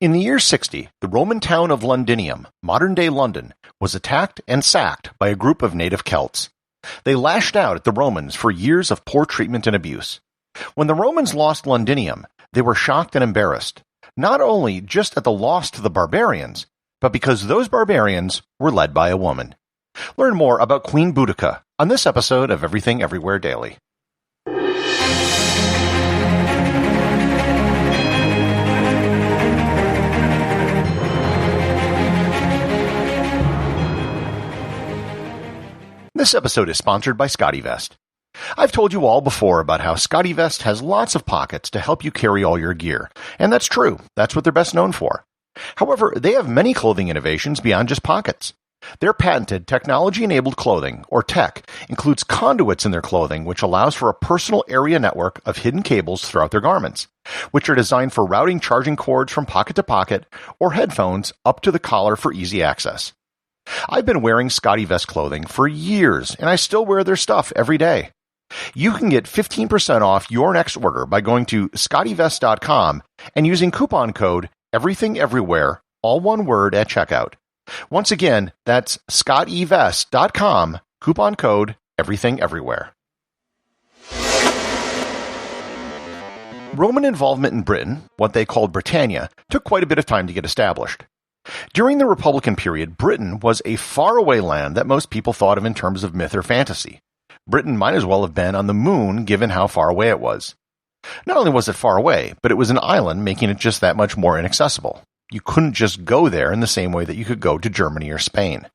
In the year 60, the Roman town of Lunduniam, modern-day London, was attacked and sacked by a group of native Celts. They lashed out at the Romans for years of poor treatment and abuse. When the Romans lost Lunduniam, they were shocked and embarrassed, not only just at the loss to the barbarians, but because those barbarians were led by a woman. Learn more about Queen Boudica on this episode of Everything Everywhere Daily. This episode is sponsored by SCOTTeVEST. I've told you all before about how SCOTTeVEST has lots of pockets to help you carry all your gear, and that's true. That's what they're best known for. However, they have many clothing innovations beyond just pockets. Their patented technology-enabled clothing, or tech, includes conduits in their clothing which allows for a personal area network of hidden cables throughout their garments, which are designed for routing charging cords from pocket to pocket or headphones up to the collar for easy access. I've been wearing SCOTTeVEST clothing for years, and I still wear their stuff every day. You can get 15% off your next order by going to SCOTTeVEST.com and using coupon code EVERYTHINGEVERYWHERE, all one word, at checkout. Once again, that's SCOTTeVEST.com, coupon code EVERYTHINGEVERYWHERE. Roman involvement in Britain, what they called Britannia, took quite a bit of time to get established. During the Republican period, Britain was a faraway land that most people thought of in terms of myth or fantasy. Britain might as well have been on the moon given how far away it was. Not only was it far away, but it was an island, making it just that much more inaccessible. You couldn't just go there in the same way that you could go to Germany or Spain.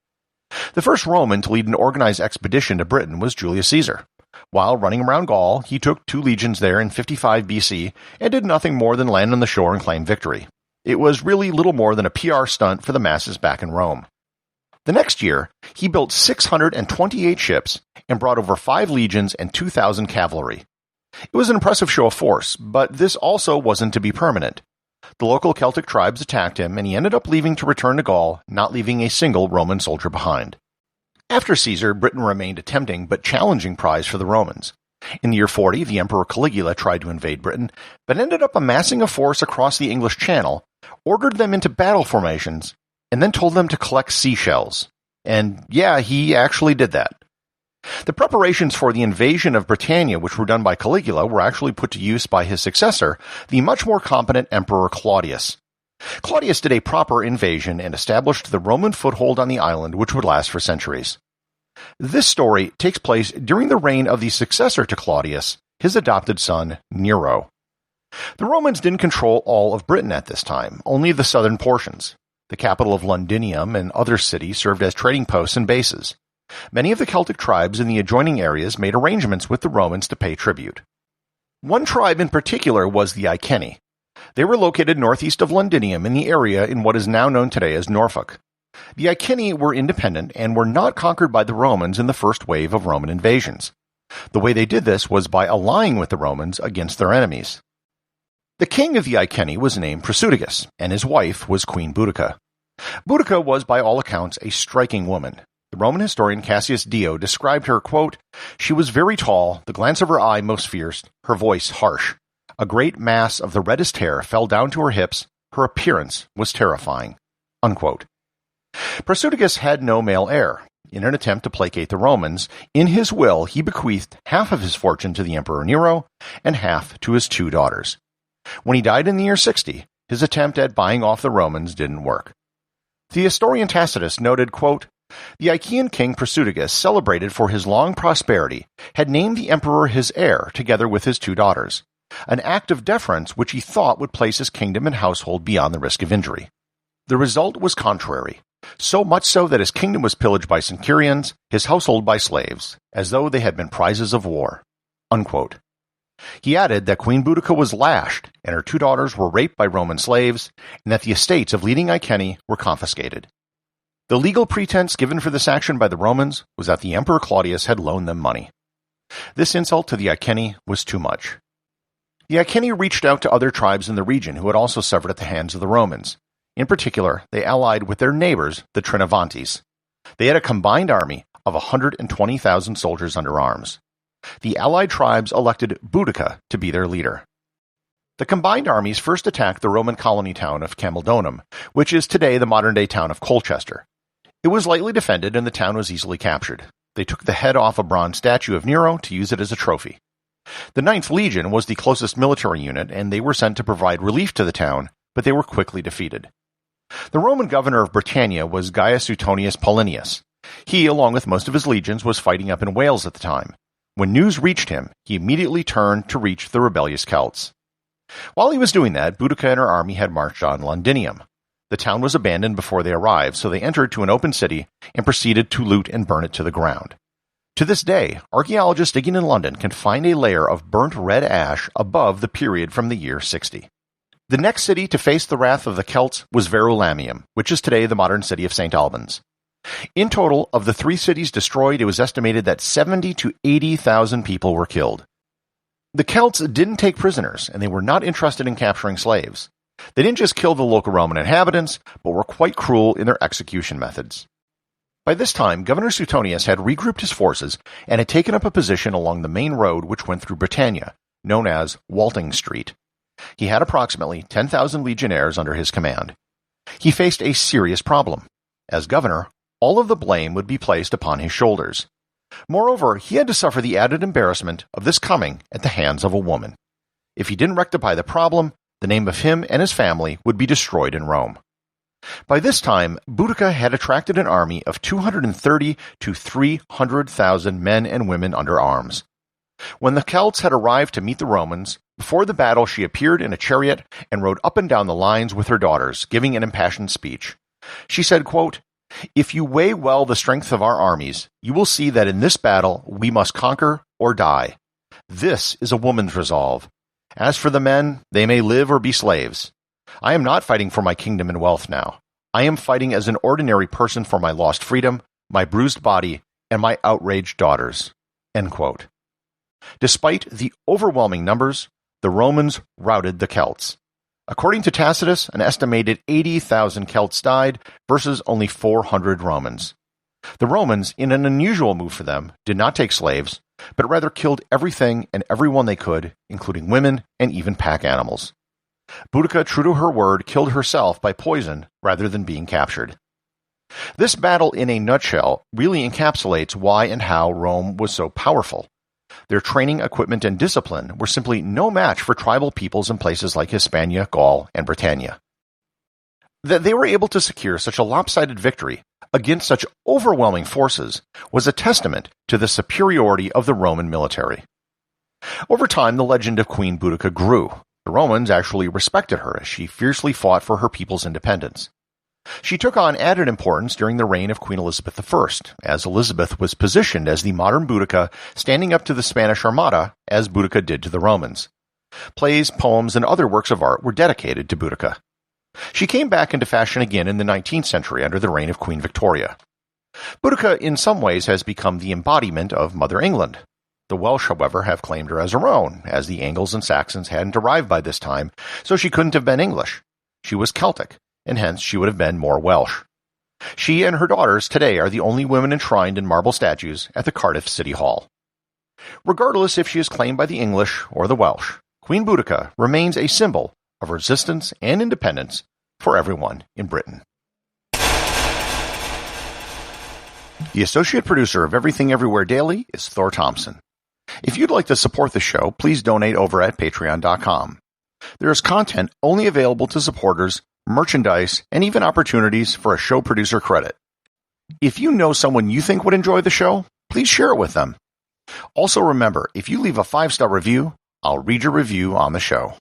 The first Roman to lead an organized expedition to Britain was Julius Caesar. While running around Gaul, he took 2 legions there in 55 BC and did nothing more than land on the shore and claim victory. It was really little more than a PR stunt for the masses back in Rome. The next year, he built 628 ships and brought over 5 legions and 2,000 cavalry. It was an impressive show of force, but this also wasn't to be permanent. The local Celtic tribes attacked him, and he ended up leaving to return to Gaul, not leaving a single Roman soldier behind. After Caesar, Britain remained a tempting but challenging prize for the Romans. In the year 40, the Emperor Caligula tried to invade Britain, but ended up amassing a force across the English Channel, ordered them into battle formations, and then told them to collect seashells. And yeah, he actually did that. The preparations for the invasion of Britannia, which were done by Caligula, were actually put to use by his successor, the much more competent Emperor Claudius. Claudius did a proper invasion and established the Roman foothold on the island, which would last for centuries. This story takes place during the reign of the successor to Claudius, his adopted son, Nero. The Romans didn't control all of Britain at this time, only the southern portions. The capital of Lundunium and other cities served as trading posts and bases. Many of the Celtic tribes in the adjoining areas made arrangements with the Romans to pay tribute. One tribe in particular was the Iceni. They were located northeast of Lundunium in the area in what is now known today as Norfolk. The Iceni were independent and were not conquered by the Romans in the first wave of Roman invasions. The way they did this was by allying with the Romans against their enemies. The king of the Iceni was named Prasutagus, and his wife was Queen Boudica. Boudica was, by all accounts, a striking woman. The Roman historian Cassius Dio described her, quote, "She was very tall, the glance of her eye most fierce, her voice harsh. A great mass of the reddest hair fell down to her hips. Her appearance was terrifying." Unquote. Prasutagus had no male heir. In an attempt to placate the Romans, in his will he bequeathed half of his fortune to the Emperor Nero and half to his 2 daughters. When he died in the year 60, his attempt at buying off the Romans didn't work. The historian Tacitus noted, quote, "The Achaean king Prasutagus, celebrated for his long prosperity, had named the emperor his heir together with his 2 daughters, an act of deference which he thought would place his kingdom and household beyond the risk of injury. The result was contrary, so much so that his kingdom was pillaged by centurions, his household by slaves, as though they had been prizes of war." Unquote. He added that Queen Boudica was lashed, and her 2 daughters were raped by Roman slaves, and that the estates of leading Iceni were confiscated. The legal pretense given for this action by the Romans was that the Emperor Claudius had loaned them money. This insult to the Iceni was too much. The Iceni reached out to other tribes in the region who had also suffered at the hands of the Romans. In particular, they allied with their neighbors, the Trinovantes. They had a combined army of 120,000 soldiers under arms. The allied tribes elected Boudica to be their leader. The combined armies first attacked the Roman colony town of Camaldonum, which is today the modern-day town of Colchester. It was lightly defended and the town was easily captured. They took the head off a bronze statue of Nero to use it as a trophy. The 9th Legion was the closest military unit, and they were sent to provide relief to the town, but they were quickly defeated. The Roman governor of Britannia was Gaius Suetonius Paulinius. He, along with most of his legions, was fighting up in Wales at the time. When news reached him, he immediately turned to reach the rebellious Celts. While he was doing that, Boudica and her army had marched on Lunduniam. The town was abandoned before they arrived, so they entered to an open city and proceeded to loot and burn it to the ground. To this day, archaeologists digging in London can find a layer of burnt red ash above the period from the year 60. The next city to face the wrath of the Celts was Verolamium, which is today the modern city of St. Albans. In total, of the 3 cities destroyed, it was estimated that 70 to 80,000 people were killed. The Celts didn't take prisoners, and they were not interested in capturing slaves. They didn't just kill the local Roman inhabitants, but were quite cruel in their execution methods. By this time, Governor Suetonius had regrouped his forces and had taken up a position along the main road which went through Britannia, known as Walting Street. He had approximately 10,000 legionnaires under his command. He faced a serious problem. As governor, all of the blame would be placed upon his shoulders. Moreover, he had to suffer the added embarrassment of this coming at the hands of a woman. If he didn't rectify the problem, the name of him and his family would be destroyed in Rome. By this time, Boudica had attracted an army of 230 to 300,000 men and women under arms. When the Celts had arrived to meet the Romans, before the battle she appeared in a chariot and rode up and down the lines with her daughters, giving an impassioned speech. She said, quote, "If you weigh well the strength of our armies, you will see that in this battle we must conquer or die. This is a woman's resolve. As for the men, they may live or be slaves. I am not fighting for my kingdom and wealth now. I am fighting as an ordinary person for my lost freedom, my bruised body, and my outraged daughters." End quote. Despite the overwhelming numbers, the Romans routed the Celts. According to Tacitus, an estimated 80,000 Celts died versus only 400 Romans. The Romans, in an unusual move for them, did not take slaves, but rather killed everything and everyone they could, including women and even pack animals. Boudica, true to her word, killed herself by poison rather than being captured. This battle, in a nutshell, really encapsulates why and how Rome was so powerful. Their training, equipment, and discipline were simply no match for tribal peoples in places like Hispania, Gaul, and Britannia. That they were able to secure such a lopsided victory against such overwhelming forces was a testament to the superiority of the Roman military. Over time, the legend of Queen Boudica grew. The Romans actually respected her as she fiercely fought for her people's independence. She took on added importance during the reign of Queen Elizabeth I, as Elizabeth was positioned as the modern Boudica, standing up to the Spanish Armada as Boudica did to the Romans. Plays, poems, and other works of art were dedicated to Boudica. She came back into fashion again in the 19th century under the reign of Queen Victoria. Boudica in some ways has become the embodiment of Mother England. The Welsh, however, have claimed her as her own, as the Angles and Saxons hadn't arrived by this time, so she couldn't have been English. She was Celtic, and hence she would have been more Welsh. She and her daughters today are the only women enshrined in marble statues at the Cardiff City Hall. Regardless if she is claimed by the English or the Welsh, Queen Boudica remains a symbol of resistance and independence for everyone in Britain. The associate producer of Everything Everywhere Daily is Thor Thomsen. If you'd like to support the show, please donate over at patreon.com. There is content only available to supporters, merchandise, and even opportunities for a show producer credit. If you know someone you think would enjoy the show, please share it with them. Also remember, if you leave a 5-star review, I'll read your review on the show.